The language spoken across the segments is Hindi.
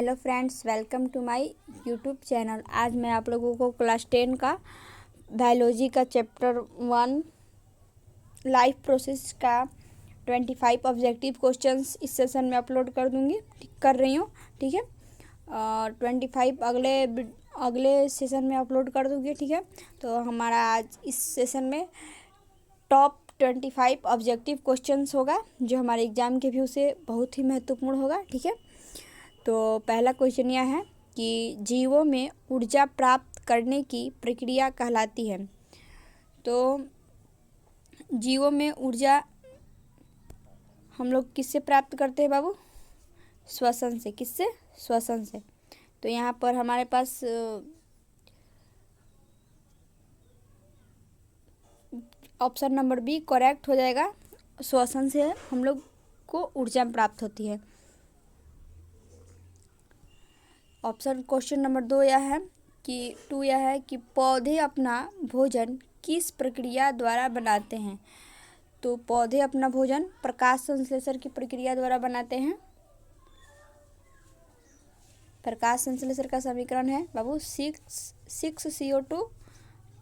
Hello friends, welcome to my YouTube channel. आज मैं आप लोगों को क्लास 10 का बायोलॉजी का चैप्टर 1 लाइफ प्रोसेस का 25 ऑब्जेक्टिव क्वेश्चंस इस सेशन में अपलोड कर रही हूँ। ठीक है, 25 अगले सेशन में अपलोड कर दूँगी। ठीक है, तो हमारा आज इस सेशन में टॉप 25 ऑब्जेक्टिव क्वेश्चंस होगा जो हमारे एग्ज़ाम के व्यू से बहुत ही महत्वपूर्ण होगा। ठीक है, तो पहला क्वेश्चन यह है कि जीवों में ऊर्जा प्राप्त करने की प्रक्रिया कहलाती है। तो जीवों में ऊर्जा हम लोग किससे प्राप्त करते हैं बाबू? श्वसन से। किससे? श्वसन से। तो यहाँ पर हमारे पास ऑप्शन नंबर बी करेक्ट हो जाएगा। श्वसन से हम लोग को ऊर्जा प्राप्त होती है। ऑप्शन क्वेश्चन नंबर 2 यह है कि पौधे अपना भोजन किस प्रक्रिया द्वारा बनाते हैं। तो पौधे अपना भोजन प्रकाश संश्लेषण की प्रक्रिया द्वारा बनाते हैं। प्रकाश संश्लेषण का समीकरण है बाबू 6 CO2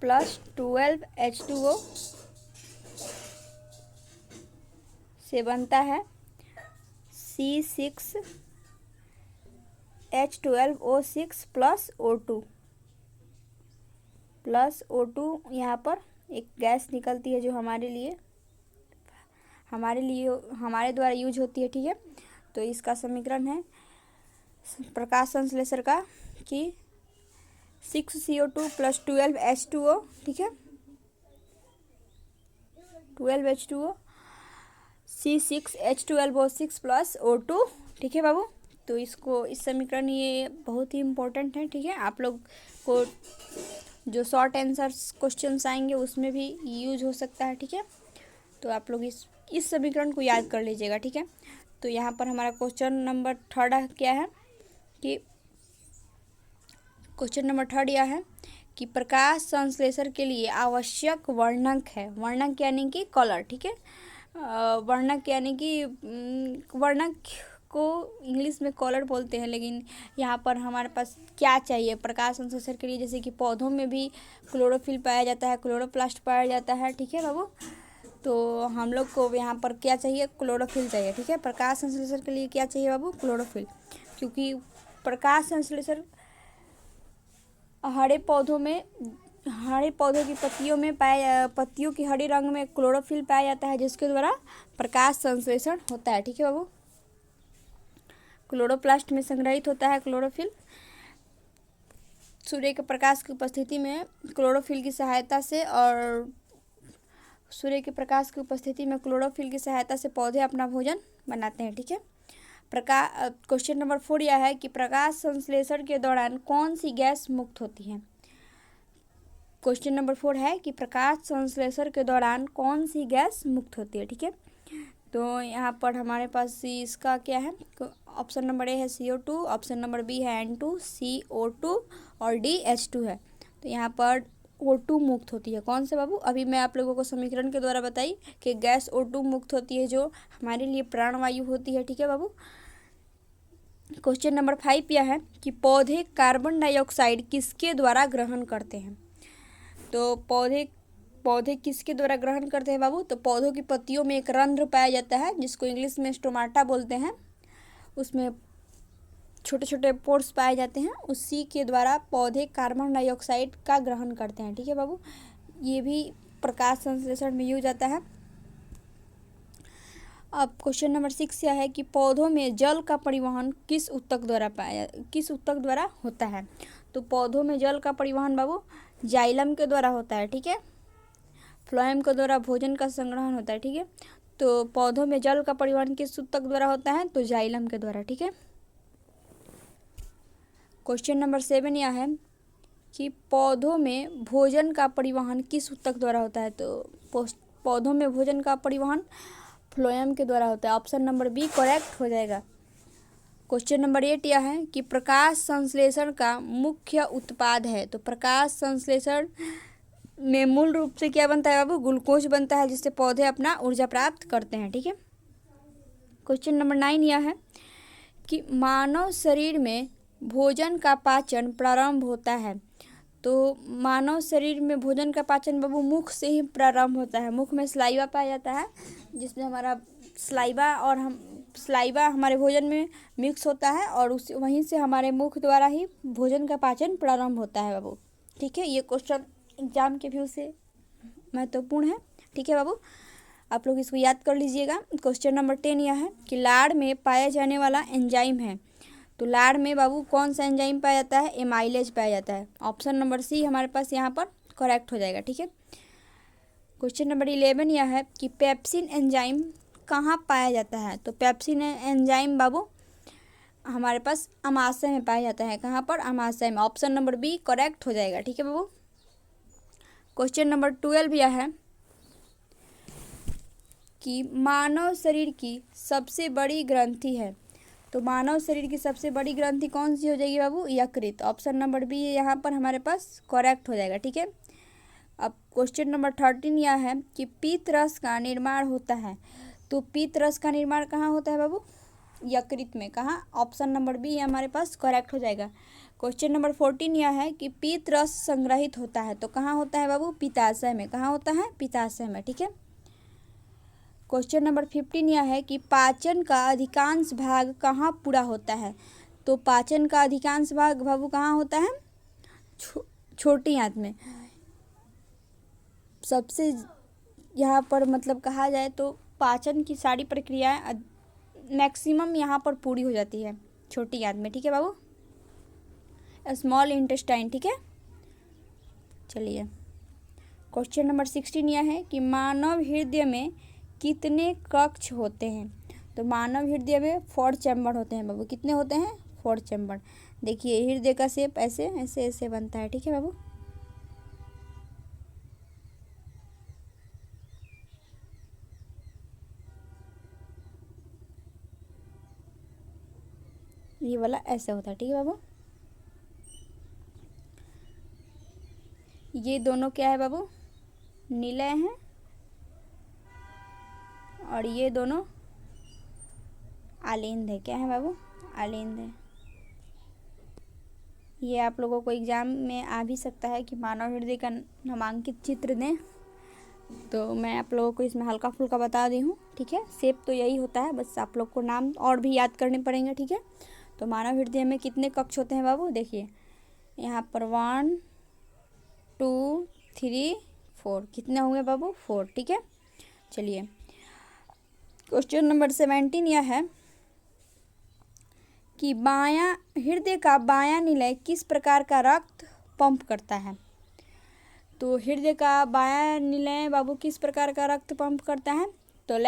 प्लस 12 H2O से बनता है C6 H12O6 प्लस O2 यहाँ पर एक गैस निकलती है जो हमारे द्वारा यूज होती है। ठीक है, तो इसका समीकरण है प्रकाश संश्लेषण का कि 6 CO2 प्लस 12 H2O। ठीक है, 12 H2O C6 H12O6 plus O2। ठीक है बाबू, तो इस समीकरण ये बहुत ही इम्पोर्टेंट है। ठीक है, आप लोग को जो शॉर्ट आंसर्स क्वेश्चंस आएंगे उसमें भी यूज हो सकता है। ठीक है, तो आप लोग इस समीकरण को याद कर लीजिएगा। ठीक है, तो यहाँ पर हमारा क्वेश्चन नंबर 3 क्या है कि क्वेश्चन नंबर 3 यह है कि प्रकाश संश्लेषण के लिए आवश्यक वर्णक है। वर्णक यानी कि कलर। ठीक है, वर्णक यानी कि वर्णक को इंग्लिश में कलर बोलते हैं, लेकिन यहाँ पर हमारे पास क्या चाहिए प्रकाश संश्लेषण के लिए? जैसे कि पौधों में भी क्लोरोफिल पाया जाता है, क्लोरोप्लास्ट पाया जाता है। ठीक है बाबू, तो हम लोग को यहाँ पर क्या चाहिए? क्लोरोफिल चाहिए। ठीक है, प्रकाश संश्लेषण के लिए क्या चाहिए बाबू? क्लोरोफिल। क्योंकि प्रकाश संश्लेषण हरे पौधों की पत्तियों की हरे रंग में क्लोरोफिल पाया जाता है जिसके द्वारा प्रकाश संश्लेषण होता है। ठीक है बाबू, क्लोरोप्लास्ट में संग्रहित होता है क्लोरोफिल। सूर्य के प्रकाश की उपस्थिति में क्लोरोफिल की सहायता से पौधे अपना भोजन बनाते हैं। ठीक है, क्वेश्चन नंबर 4 यह है कि प्रकाश संश्लेषण के दौरान कौन सी गैस मुक्त होती है। क्वेश्चन नंबर 4 है कि प्रकाश संश्लेषण के दौरान कौन सी गैस मुक्त होती है। ठीक है, तो यहाँ पर हमारे पास इसका क्या है? ऑप्शन नंबर ए है CO2, ऑप्शन नंबर बी है N2, CO2 और D H2 है। तो यहाँ पर O2 मुक्त होती है। कौन से बाबू? अभी मैं आप लोगों को समीकरण के द्वारा बताई कि गैस O2 मुक्त होती है जो हमारे लिए प्राणवायु होती है। ठीक है बाबू, क्वेश्चन नंबर 5 यह है कि पौधे कार्बन डाइऑक्साइड किसके द्वारा ग्रहण करते हैं। तो पौधे किसके द्वारा ग्रहण करते हैं बाबू? तो पौधों की पत्तियों में एक रंध्र पाया जाता है जिसको इंग्लिश में स्टोमाटा बोलते हैं। उसमें छोटे छोटे पोर्स पाए जाते हैं, उसी के द्वारा पौधे कार्बन डाइऑक्साइड का ग्रहण करते हैं। ठीक है बाबू, ये भी प्रकाश संश्लेषण में यूज आता है। अब क्वेश्चन नंबर 6 यह है कि पौधों में जल का परिवहन किस ऊतक द्वारा होता है। तो पौधों में जल का परिवहन बाबू जाइलम के द्वारा होता है। ठीक है, फ्लोएम के द्वारा भोजन का संग्रहण होता है। ठीक है, तो पौधों में जल का परिवहन किस ऊतक द्वारा होता है? तो जाइलम के द्वारा। ठीक है, क्वेश्चन नंबर 7 यह है कि पौधों में भोजन का परिवहन किस ऊतक द्वारा होता है। तो पौधों में भोजन का परिवहन फ्लोएम के द्वारा होता है। ऑप्शन नंबर बी करेक्ट हो जाएगा। क्वेश्चन नंबर 8 यह है कि प्रकाश संश्लेषण का मुख्य उत्पाद है। तो प्रकाश संश्लेषण में मूल रूप से क्या बनता है बाबू? ग्लूकोज बनता है जिससे पौधे अपना ऊर्जा प्राप्त करते हैं। ठीक है, क्वेश्चन नंबर 9 यह है कि मानव शरीर में भोजन का पाचन प्रारंभ होता है। तो मानव शरीर में भोजन का पाचन बाबू मुख से ही प्रारंभ होता है। मुख में सलाइवा पाया जाता है, जिसमें हमारा सलाइवा हमारे भोजन में मिक्स होता है और उस वहीं से हमारे मुख द्वारा ही भोजन का पाचन प्रारंभ होता है बाबू। ठीक है, ये क्वेश्चन एग्जाम के व्यू से महत्वपूर्ण है। ठीक है बाबू, आप लोग इसको याद कर लीजिएगा। क्वेश्चन नंबर 10 यह है कि लार में पाया जाने वाला एंजाइम है। तो लार में बाबू कौन सा एंजाइम पाया जाता है? एमाइलेज पाया जाता है। ऑप्शन नंबर सी हमारे पास यहाँ पर करेक्ट हो जाएगा। ठीक है, क्वेश्चन नंबर 11 यह है कि पेप्सिन एंजाइम कहाँ पाया जाता है? तो पेप्सिन एंजाइम बाबू हमारे पास अमाशय में पाया जाता है। कहाँ पर? अमाशय में। ऑप्शन नंबर बी करेक्ट हो जाएगा। ठीक है बाबू, क्वेश्चन नंबर 12 यह है कि मानव शरीर की सबसे बड़ी ग्रंथि है। तो मानव शरीर की सबसे बड़ी ग्रंथि कौन सी हो जाएगी बाबू? यकृत। ऑप्शन नंबर बी यहाँ पर हमारे पास करेक्ट हो जाएगा। ठीक है, अब क्वेश्चन नंबर 13 यह है कि पीत रस का निर्माण होता है। तो पीत रस का निर्माण कहाँ होता है बाबू? यकृत में। कहाँ? ऑप्शन नंबर बी हमारे पास करेक्ट हो जाएगा। क्वेश्चन नंबर 14 यह है कि पीत रस संग्रहित होता है। तो कहाँ होता है बाबू? पित्ताशय में। कहाँ होता है? पित्ताशय में। ठीक है, क्वेश्चन नंबर 15 यह है कि पाचन का अधिकांश भाग कहाँ पूरा होता है? तो पाचन का अधिकांश भाग बाबू कहाँ होता है? छोटी आंत में। सबसे यहाँ पर मतलब कहा जाए तो पाचन की सारी प्रक्रियाएं मैक्सिमम यहाँ पर पूरी हो जाती है छोटी आंत में। ठीक है बाबू, स्मॉल इंटेस्टाइन। ठीक है, चलिए क्वेश्चन नंबर 16 यह है कि मानव हृदय में कितने कक्ष होते हैं? तो मानव हृदय में 4 चैम्बर होते हैं बाबू। कितने होते हैं? 4 चैम्बर। देखिए हृदय का शेप ऐसे ऐसे ऐसे बनता है। ठीक है बाबू, ये वाला ऐसे होता है। ठीक है बाबू, ये दोनों क्या है बाबू? निलय हैं और ये दोनों आलिंद है। क्या है बाबू? आलिंद है। ये आप लोगों को एग्जाम में आ भी सकता है कि मानव हृदय का नामांकित चित्र दें, तो मैं आप लोगों को इसमें हल्का फुल्का बता दी हूँ। ठीक है, शेप तो यही होता है, बस आप लोग को नाम और भी याद करने पड़ेंगे। ठीक है, तो मानव हृदय में कितने कक्ष होते हैं बाबू? देखिए यहाँ पर 1 2 3 4। कितने होंगे बाबू? 4। ठीक है, चलिए क्वेश्चन नंबर 17 यह है कि हृदय का बायां निलय किस प्रकार का रक्त पंप करता है? तो हृदय का बायां निलय बाबू किस प्रकार का रक्त पंप करता है? तो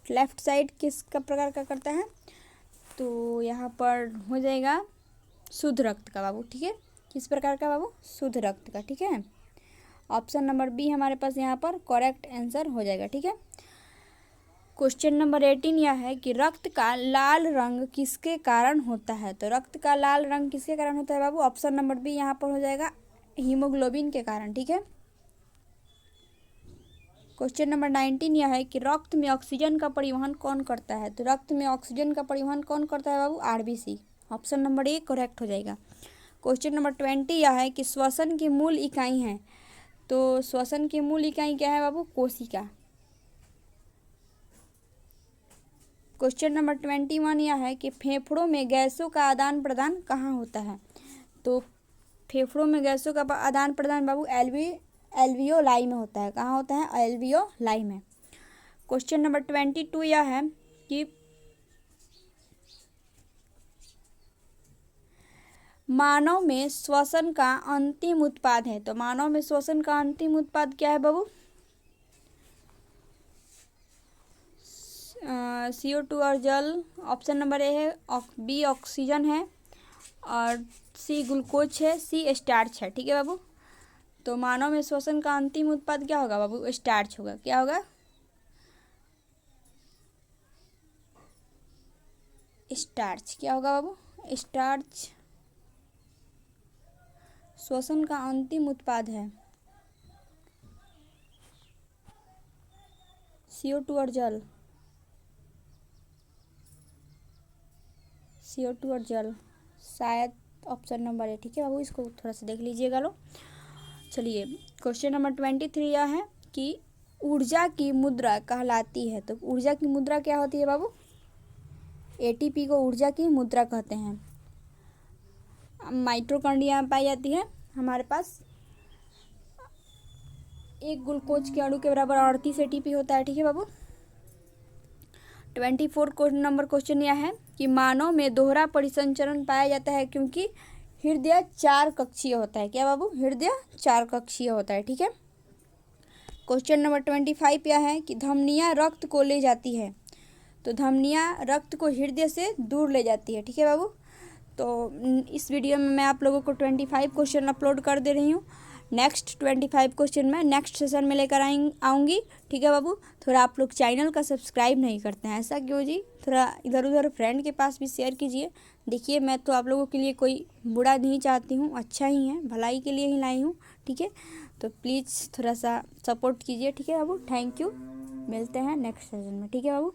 लेफ्ट साइड किस का प्रकार का करता है? तो यहाँ पर हो जाएगा शुद्ध रक्त का बाबू। ठीक है, किस प्रकार का बाबू? शुद्ध रक्त का। ठीक है, ऑप्शन नंबर बी हमारे पास यहाँ पर करेक्ट आंसर हो जाएगा। ठीक है, क्वेश्चन नंबर 18 यह है कि रक्त का लाल रंग किसके कारण होता है? तो रक्त का लाल रंग किसके कारण होता है बाबू? ऑप्शन नंबर बी यहाँ पर हो जाएगा हीमोग्लोबिन के कारण। ठीक है, क्वेश्चन नंबर 19 यह है कि रक्त में ऑक्सीजन का परिवहन कौन करता है? तो रक्त में ऑक्सीजन का परिवहन कौन करता है बाबू? RBC. Option number A correct हो जाएगा। क्वेश्चन नंबर 20 यह है कि श्वसन की मूल इकाई है। तो श्वसन की मूल इकाई क्या है बाबू? कोशिका। क्वेश्चन नंबर 21 यह है कि फेफड़ों में गैसों का आदान प्रदान कहाँ होता है? तो फेफड़ों में गैसों का आदान प्रदान बाबू एल्वियोलाई में होता है। कहाँ होता है? एल्वियोलाई में। क्वेश्चन नंबर 22 यह है कि मानव में श्वसन का अंतिम उत्पाद है। तो मानव में श्वसन का अंतिम उत्पाद क्या है बाबू? CO2 और जल। ऑप्शन नंबर ए है। बी ऑक्सीजन है और सी ग्लूकोज है, सी स्टार्च है। ठीक है बाबू, तो मानव में श्वसन का अंतिम उत्पाद क्या होगा बाबू? स्टार्च होगा। क्या होगा? स्टार्च। क्या होगा बाबू? स्टार्च श्वसन का अंतिम उत्पाद है। CO2 और जल। CO2 और जल, शायद ऑप्शन नंबर है। ठीक है बाबू, इसको थोड़ा सा देख लीजिएगा लो। चलिए क्वेश्चन नंबर 23 यह है कि ऊर्जा की मुद्रा कहलाती है। तो ऊर्जा की मुद्रा क्या होती है बाबू? ATP को ऊर्जा की मुद्रा कहते हैं। माइटोकॉन्ड्रिया में पाई जाती है। हमारे पास एक ग्लूकोज के अणु के बराबर 38 ATP होता है। ठीक है बाबू। 24 नंबर क्वेश्चन यह है कि मानव में दोहरा परिसंचरण पाया जाता है क्योंकि हृदय 4 कक्षीय होता है। क्या बाबू? हृदय 4 कक्षीय होता है। ठीक है। क्वेश्चन नंबर 25 यह है कि धमनियाँ रक्त को ले जाती है। तो धमनियाँ रक्त को हृदय से दूर ले जाती है। ठीक है बाबू। तो इस वीडियो में मैं आप लोगों को 25 क्वेश्चन अपलोड कर दे रही हूँ। नेक्स्ट 25 क्वेश्चन मैं नेक्स्ट सेशन में लेकर आऊँगी। ठीक है बाबू। थोड़ा आप लोग चैनल का सब्सक्राइब नहीं करते हैं, ऐसा क्यों जी? थोड़ा इधर उधर फ्रेंड के पास भी शेयर कीजिए। देखिए मैं तो आप लोगों के लिए कोई बुरा नहीं चाहती हूँ, अच्छा ही है, भलाई के लिए ही लाई हूँ। ठीक है, तो प्लीज़ थोड़ा सा सपोर्ट कीजिए। ठीक है बाबू। Thank you. मिलते हैं नेक्स्ट सेशन में। ठीक है बाबू।